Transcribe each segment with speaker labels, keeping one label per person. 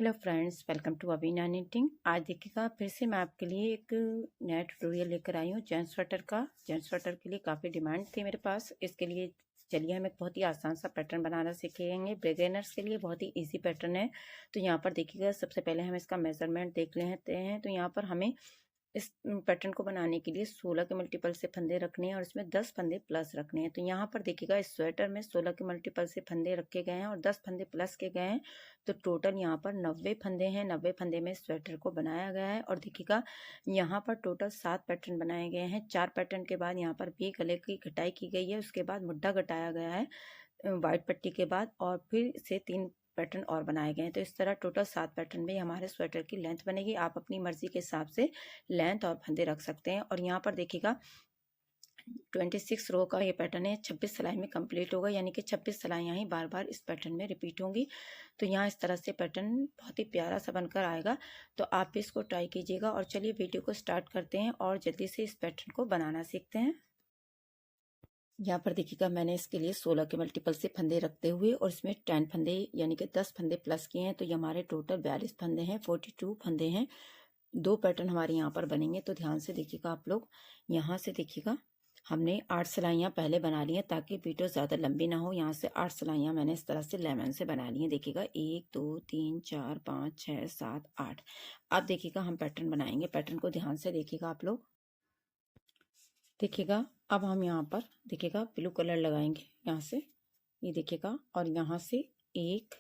Speaker 1: Hello friends, welcome to Avina knitting. आज देखिएगा फिर से मैं आपके लिए एक नया ट्यूटोरियल लेकर आई हूँ जेंट्स स्वेटर का। जेंट्स स्वेटर के लिए काफ़ी डिमांड थी मेरे पास। इसके लिए चलिए हम एक बहुत ही आसान सा पैटर्न बनाना सीखेंगे। बिगिनर्स के लिए बहुत ही इजी पैटर्न है। तो यहाँ पर देखिएगा सबसे पहले हम इसका मेजरमेंट देख लेते हैं। तो यहाँ पर हमें इस पैटर्न को बनाने के लिए 16 के मल्टीपल से फंदे रखने हैं और इसमें 10 फंदे प्लस रखने हैं। तो यहाँ पर देखिएगा इस स्वेटर में 16 के मल्टीपल से फंदे रखे गए हैं और 10 फंदे प्लस के गए हैं। तो टोटल यहाँ पर 90 फंदे हैं। 90 फंदे में स्वेटर को बनाया गया है। और देखिएगा यहाँ पर टोटल 7 पैटर्न बनाए गए हैं। 4 पैटर्न के बाद यहाँ पर भी गले की कटाई की गई है। उसके बाद मुड्ढा कटाया गया है वाइट पट्टी के बाद, और फिर से 3 पैटर्न और बनाए गए हैं। तो इस तरह टोटल 7 पैटर्न में हमारे स्वेटर की लेंथ बनेगी। आप अपनी मर्जी के हिसाब से लेंथ और फंदे रख सकते हैं। और यहाँ पर देखिएगा 26 रो का ये पैटर्न है। 26 सिलाई में कंप्लीट होगा, यानी कि 26 सिलाइयाँ ही बार बार इस पैटर्न में रिपीट होंगी। तो यहाँ इस तरह से पैटर्न बहुत ही प्यारा सा बनकर आएगा। तो आप भी इसको ट्राई कीजिएगा। और चलिए वीडियो को स्टार्ट करते हैं और जल्दी से इस पैटर्न को बनाना सीखते हैं। यहाँ पर देखिएगा मैंने इसके लिए 16 के मल्टीपल से फंदे रखते हुए और इसमें 10 फंदे यानी कि 10 फंदे प्लस किए हैं। तो ये हमारे टोटल 42 फंदे हैं, 42 फंदे हैं। 2 पैटर्न हमारे यहाँ पर बनेंगे। तो ध्यान से देखिएगा आप लोग। यहाँ से देखिएगा हमने 8 सिलाइयाँ पहले बना ली हैं ताकि वीडियो ज़्यादा लंबी ना हो। यहाँ से 8 सिलाइयाँ मैंने इस तरह से लेमन से बना ली हैं। देखिएगा 1 2 3 4 5 6 7 8। अब देखिएगा हम पैटर्न बनाएंगे। पैटर्न को ध्यान से देखिएगा आप लोग। देखिएगा अब हम यहाँ पर देखिएगा ब्लू कलर लगाएंगे यहाँ से, ये देखिएगा। और यहाँ से 1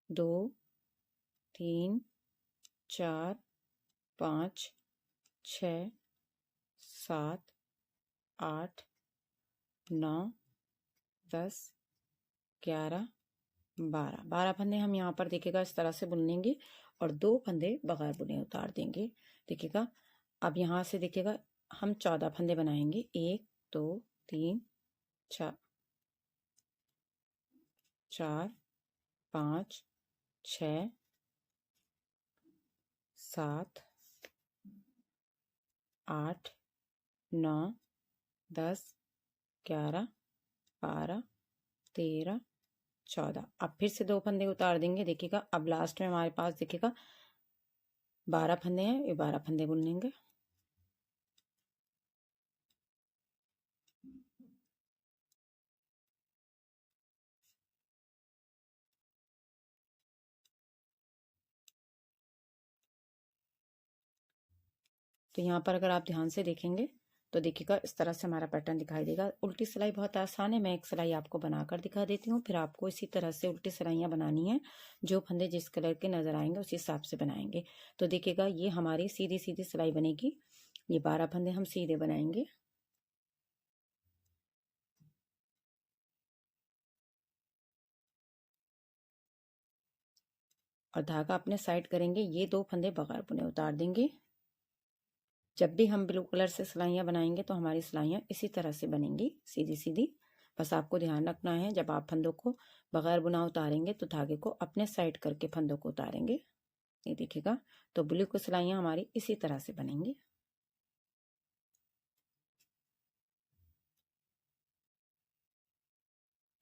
Speaker 1: 2 3 4 5 6 7 8 9 10 11 12 फंदे हम यहाँ पर देखिएगा इस तरह से बुन लेंगे और 2 फंदे बगैर बुने उतार देंगे। देखिएगा अब यहाँ से देखिएगा हम 14 फंदे बनाएंगे। 1 2 3 4 5 6 7 8 9 10 11 12 13 14। अब फिर से 2 फंदे उतार देंगे। देखिएगा अब लास्ट में हमारे पास देखिएगा 12 फंदे हैं। ये 12 फंदे बुन लेंगे। तो यहाँ पर अगर आप ध्यान से देखेंगे तो देखिएगा इस तरह से हमारा पैटर्न दिखाई देगा। उल्टी सिलाई बहुत आसान है। मैं एक सिलाई आपको बनाकर दिखा देती हूँ, फिर आपको इसी तरह से उल्टी सिलाइयाँ बनानी है। जो फंदे जिस कलर के नजर आएंगे उस हिसाब से बनाएंगे। तो देखिएगा ये हमारी सीधी सीधी सिलाई बनेगी। ये 12 फंदे हम सीधे बनाएंगे। और धागा अपने साइड करेंगे। ये 2 फंदे बगैर बुने उतार देंगे। जब भी हम ब्लू कलर से सिलाइयाँ बनाएंगे तो हमारी सिलाइयाँ इसी तरह से बनेंगी, सीधी सीधी। बस आपको ध्यान रखना है जब आप फंदों को बगैर बुना उतारेंगे तो धागे को अपने साइड करके फंदों को उतारेंगे। ये देखिएगा। तो ब्लू की सिलाइयाँ हमारी इसी तरह से बनेंगी।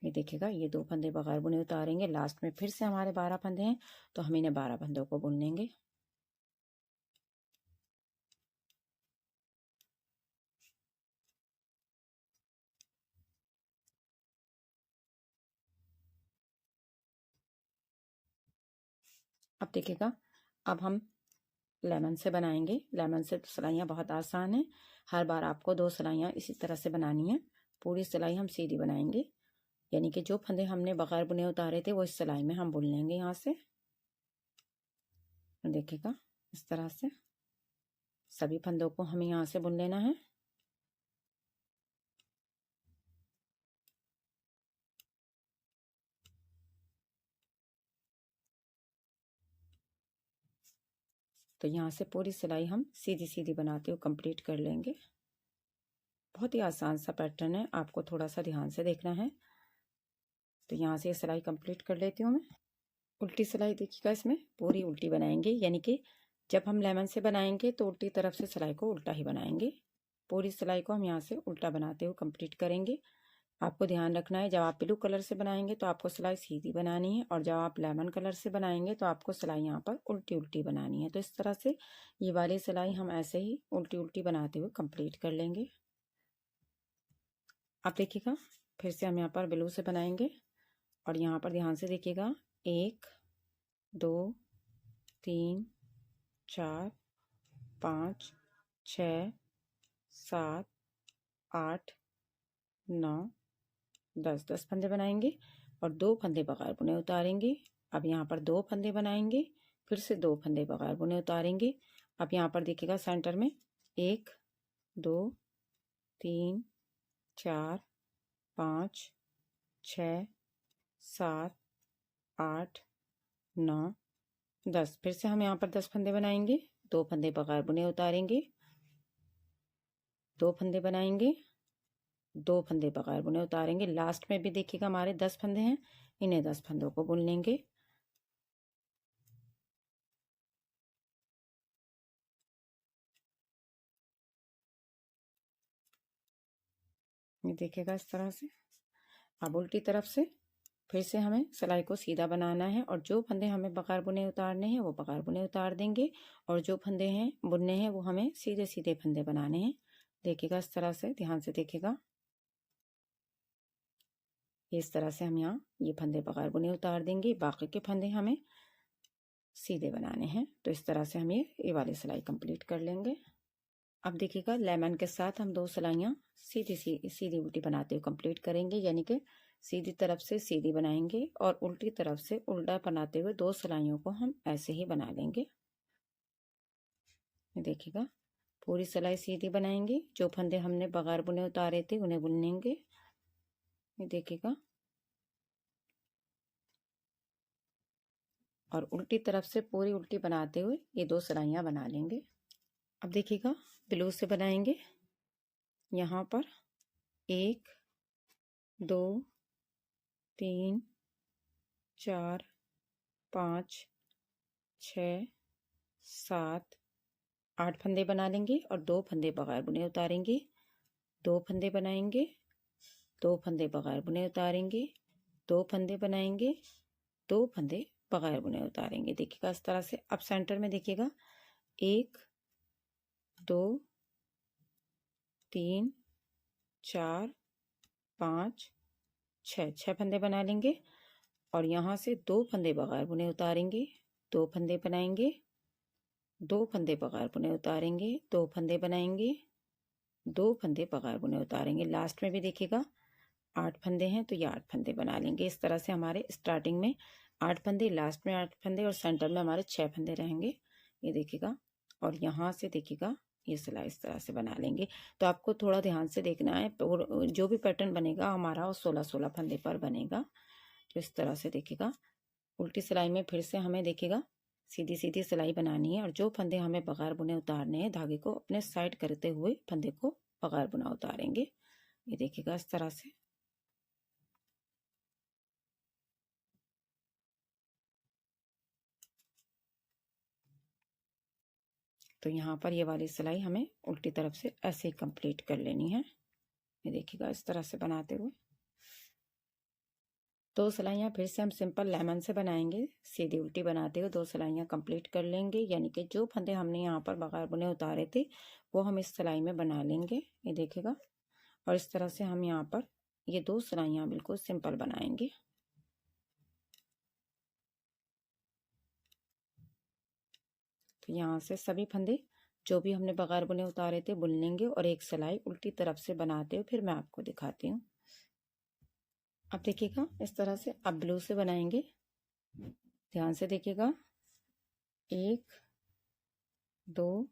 Speaker 1: ये देखिएगा ये 2 फंदे बगैर बुने उतारेंगे। लास्ट में फिर से हमारे 12 फंदे हैं तो हम इन्हें 12 फंदों को बुन लेंगे। अब देखिएगा अब हम लेमन से बनाएंगे। लेमन से सिलाइयाँ बहुत आसान है। हर बार आपको 2 सिलाइयाँ इसी तरह से बनानी है। पूरी सिलाई हम सीधी बनाएंगे, यानी कि जो फंदे हमने बगैर बुने उतारे थे वो इस सिलाई में हम बुन लेंगे यहाँ से। देखिएगा इस तरह से सभी फंदों को हमें यहाँ से बुन लेना है। तो यहाँ से पूरी सिलाई हम सीधी सीधी बनाते हुए कंप्लीट कर लेंगे। बहुत ही आसान सा पैटर्न है, आपको थोड़ा सा ध्यान से देखना है। तो यहाँ से सिलाई कंप्लीट कर लेती हूँ मैं। उल्टी सिलाई देखिएगा, इसमें पूरी उल्टी बनाएंगे, यानी कि जब हम लेमन से बनाएंगे तो उल्टी तरफ से सिलाई को उल्टा ही बनाएंगे। पूरी सिलाई को हम यहाँ से उल्टा बनाते हुए कंप्लीट करेंगे। आपको ध्यान रखना है, जब आप ब्लू कलर से बनाएंगे तो आपको सिलाई सीधी बनानी है, और जब आप लेमन कलर से बनाएंगे तो आपको सिलाई यहाँ पर उल्टी उल्टी बनानी है। तो इस तरह से ये वाली सिलाई हम ऐसे ही उल्टी उल्टी बनाते हुए कंप्लीट कर लेंगे। अब देखिएगा, फिर से हम यहाँ पर ब्लू से बनाएंगे, और यहाँ पर ध्यान से देखिएगा, 1 2 3 4 5 6 7 8 9 10 10 फंदे बनाएंगे और 2 फंदे बगैर बुने उतारेंगे। अब यहाँ पर 2 फंदे बनाएंगे, फिर से 2 फंदे बगैर बुने उतारेंगे। अब यहाँ पर देखिएगा सेंटर में 1 2 3 4 5 6 7 8 9 10, फिर से हम यहाँ पर 10 फंदे बनाएंगे, 2 फंदे बगैर बुने उतारेंगे, 2 फंदे बनाएंगे, 2 फंदे बगैर बुने उतारेंगे। लास्ट में भी देखिएगा हमारे 10 फंदे हैं, इन्हें 10 फंदों को बुन लेंगे। ये देखिएगा इस तरह से। अब उल्टी तरफ से फिर से हमें सिलाई को सीधा बनाना है, और जो फंदे हमें बगैर बुने उतारने हैं वो बगैर बुने उतार देंगे, और जो फंदे हैं बुनने हैं वो हमें सीधे सीधे फंदे बनाने हैं। देखिएगा इस तरह से, ध्यान से देखिएगा। इस तरह से हम यहाँ ये फंदे बगैर बुने उतार देंगे, बाकी के फंदे हमें सीधे बनाने हैं। तो इस तरह से हम ये वाली सिलाई कंप्लीट कर लेंगे। अब देखिएगा, लेमन के साथ हम 2 सिलाइयाँ सीधी सीधी उल्टी बनाते हुए कंप्लीट करेंगे, यानी कि सीधी तरफ से सीधी बनाएंगे और उल्टी तरफ से उल्टा बनाते हुए 2 सिलाइयों को हम ऐसे ही बना लेंगे। देखिएगा, पूरी सिलाई सीधी बनाएंगे, जो फंदे हमने बगैर बुने उतारे थे उन्हें बुन लेंगे। ये देखिएगा, और उल्टी तरफ से पूरी उल्टी बनाते हुए ये 2 सिलाइयाँ बना लेंगे। अब देखिएगा, ब्लू से बनाएंगे। यहाँ पर 1 2 3 4 5 6 7 8 फंदे बना लेंगे और 2 फंदे बगैर बुने उतारेंगे, 2 फंदे बनाएंगे, 2 फंदे बगैर बुने उतारेंगे, 2 फंदे बनाएंगे, 2 फंदे बगैर बुने उतारेंगे। देखिएगा इस तरह से। अब सेंटर में देखिएगा, 1 2 3 4 5 6 फंदे बना लेंगे, और यहाँ से 2 फंदे बगैर बुने उतारेंगे, 2 फंदे बनाएंगे, 2 फंदे बगैर बुने उतारेंगे, 2 फंदे बनाएंगे, 2 फंदे बगैर बुने उतारेंगे। लास्ट में भी देखिएगा 8 फंदे हैं, तो ये 8 फंदे बना लेंगे। इस तरह से हमारे स्टार्टिंग में 8 फंदे, लास्ट में 8 फंदे, और सेंटर में हमारे 6 फंदे रहेंगे। ये देखिएगा, और यहाँ से देखिएगा ये सिलाई इस तरह से बना लेंगे। तो आपको थोड़ा ध्यान से देखना है, और जो भी पैटर्न बनेगा हमारा वो 16-16 फंदे पर बनेगा। तो इस तरह से देखिएगा, उल्टी सिलाई में फिर से हमें देखिएगा सीधी सीधी सिलाई बनानी है, और जो फंदे हमें बगैर बुने उतारने हैं धागे को अपने साइड करते हुए फंदे को बगैर बुना उतारेंगे। ये देखिएगा इस तरह से। तो यहाँ पर ये वाली सिलाई हमें उल्टी तरफ से ऐसे ही कंप्लीट कर लेनी है। ये देखिएगा इस तरह से बनाते हुए 2 सिलाइयाँ फिर से हम सिंपल लेमन से बनाएंगे। सीधी उल्टी बनाते हुए 2 सिलाइयाँ कंप्लीट कर लेंगे, यानी कि जो फंदे हमने यहाँ पर बगैर बुने उतारे थे वो हम इस सिलाई में बना लेंगे। ये देखिएगा, और इस तरह से हम यहाँ पर ये 2 सिलाइयाँ बिल्कुल सिंपल बनाएंगे। तो यहाँ से सभी फंदे जो भी हमने बगैर बुने उतारे थे बुन लेंगे, और एक सिलाई उल्टी तरफ से बनाते हुए फिर मैं आपको दिखाती हूँ। अब देखिएगा इस तरह से। अब ब्लू से बनाएंगे, ध्यान से देखिएगा। 1 2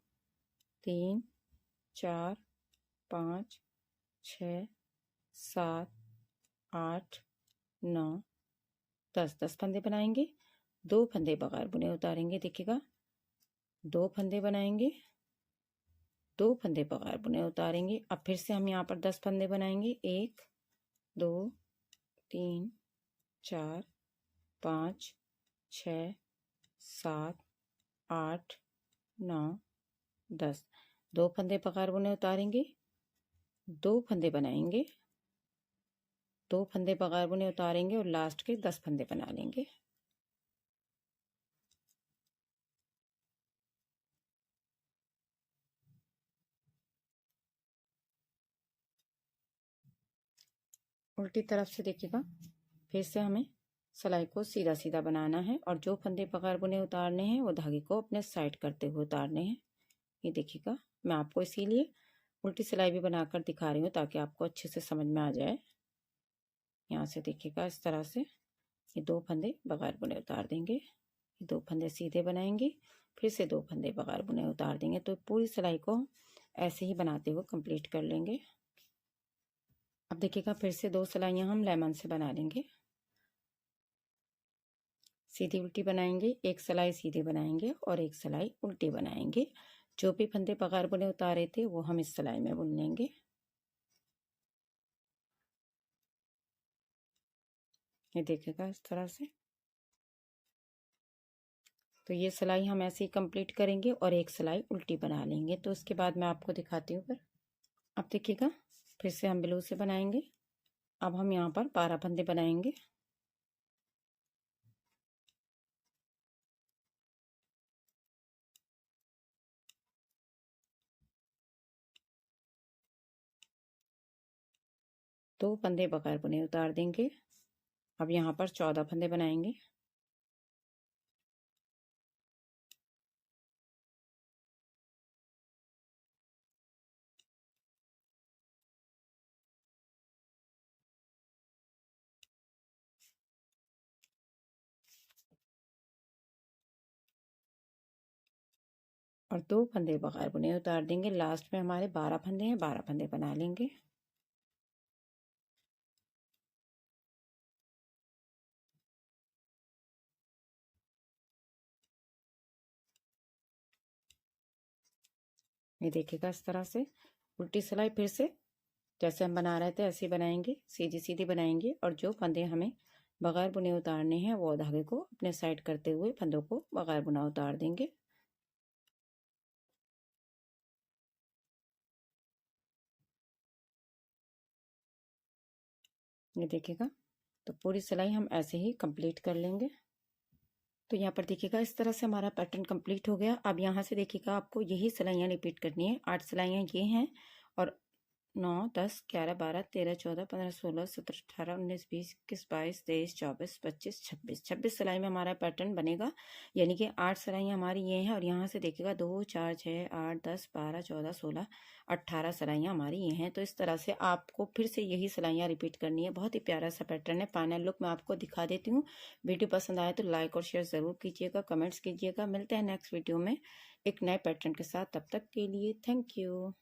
Speaker 1: 3 4 5 6 7 8 9 10 10 फंदे बनाएंगे, 2 फंदे बगैर बुने उतारेंगे। देखिएगा, 2 फंदे बनाएंगे, 2 फंदे बगैर बुने उतारेंगे। अब फिर से हम यहाँ पर 10 फंदे बनाएंगे। 1 2 3 4 5 6 7 8 9 10, 2 फंदे बगैर बुने उतारेंगे, 2 फंदे बनाएंगे, 2 फंदे बगैर बुने उतारेंगे और लास्ट के 10 फंदे बना लेंगे। उल्टी तरफ से देखिएगा, फिर से हमें सिलाई को सीधा सीधा बनाना है और जो फंदे बगैर बुने उतारने हैं वो धागे को अपने साइड करते हुए उतारने हैं। ये देखिएगा, मैं आपको इसीलिए उल्टी सिलाई भी बनाकर दिखा रही हूँ ताकि आपको अच्छे से समझ में आ जाए। यहाँ से देखिएगा, इस तरह से ये 2 फंदे बगैर बुने उतार देंगे, ये 2 फंदे सीधे बनाएंगे, फिर से 2 फंदे बगैर बुने उतार देंगे। तो पूरी सिलाई को ऐसे ही बनाते हुए कंप्लीट कर लेंगे। अब देखिएगा, फिर से 2 सिलाइयाँ हम लेमन से बना लेंगे। सीधी उल्टी बनाएंगे, एक सिलाई सीधी बनाएंगे और एक सिलाई उल्टी बनाएंगे। जो भी फंदे बगैर बुने उतारे थे वो हम इस सिलाई में बुन लेंगे। ये देखिएगा, इस तरह से। तो ये सिलाई हम ऐसे ही कंप्लीट करेंगे और एक सिलाई उल्टी बना लेंगे। तो उसके बाद मैं आपको दिखाती हूँ फिर। अब देखिएगा, फिर से हम ब्लू से बनाएंगे। अब हम यहाँ पर 12 फंदे बनाएंगे। दो फंदे बगैर बुने उतार देंगे। अब यहाँ पर 14 फंदे बनाएंगे। और 2 फंदे बगैर बुने उतार देंगे। लास्ट में हमारे 12 फंदे हैं, 12 फंदे बना लेंगे। ये देखिएगा, इस तरह से उल्टी सिलाई फिर से जैसे हम बना रहे थे ऐसे ही बनाएंगे, सीधी सीधी बनाएंगे और जो फंदे हमें बगैर बुने उतारने हैं वो धागे को अपने साइड करते हुए फंदों को बगैर बुना उतार देंगे। ये देखिएगा, तो पूरी सिलाई हम ऐसे ही कंप्लीट कर लेंगे। तो यहाँ पर देखिएगा, इस तरह से हमारा पैटर्न कंप्लीट हो गया। अब यहाँ से देखिएगा, आपको यही सिलाइयाँ रिपीट करनी है। 8 सिलाइयाँ ये हैं और 9, 10, 11, 12, 13, 14, 15, 16, 17, 18, 19, 20, 21, 22, 23, 24, 25, 26, 26 सिलाई में हमारा पैटर्न बनेगा। यानी कि 8 सिलाइयाँ हमारी ये हैं और यहाँ से देखिएगा 2, 4, 6, 8, 10, 12, 14, 16, 18 सिलाइयाँ हमारी ये हैं। तो इस तरह से आपको फिर से यही सिलाइयाँ रिपीट करनी है। बहुत ही प्यारा सा पैटर्न है। फाइनल लुक मैं आपको दिखा देती हूँ। वीडियो पसंद आए तो लाइक और शेयर ज़रूर कीजिएगा, कमेंट्स कीजिएगा। मिलते हैं नेक्स्ट वीडियो में एक नए पैटर्न के साथ। तब तक के लिए थैंक यू।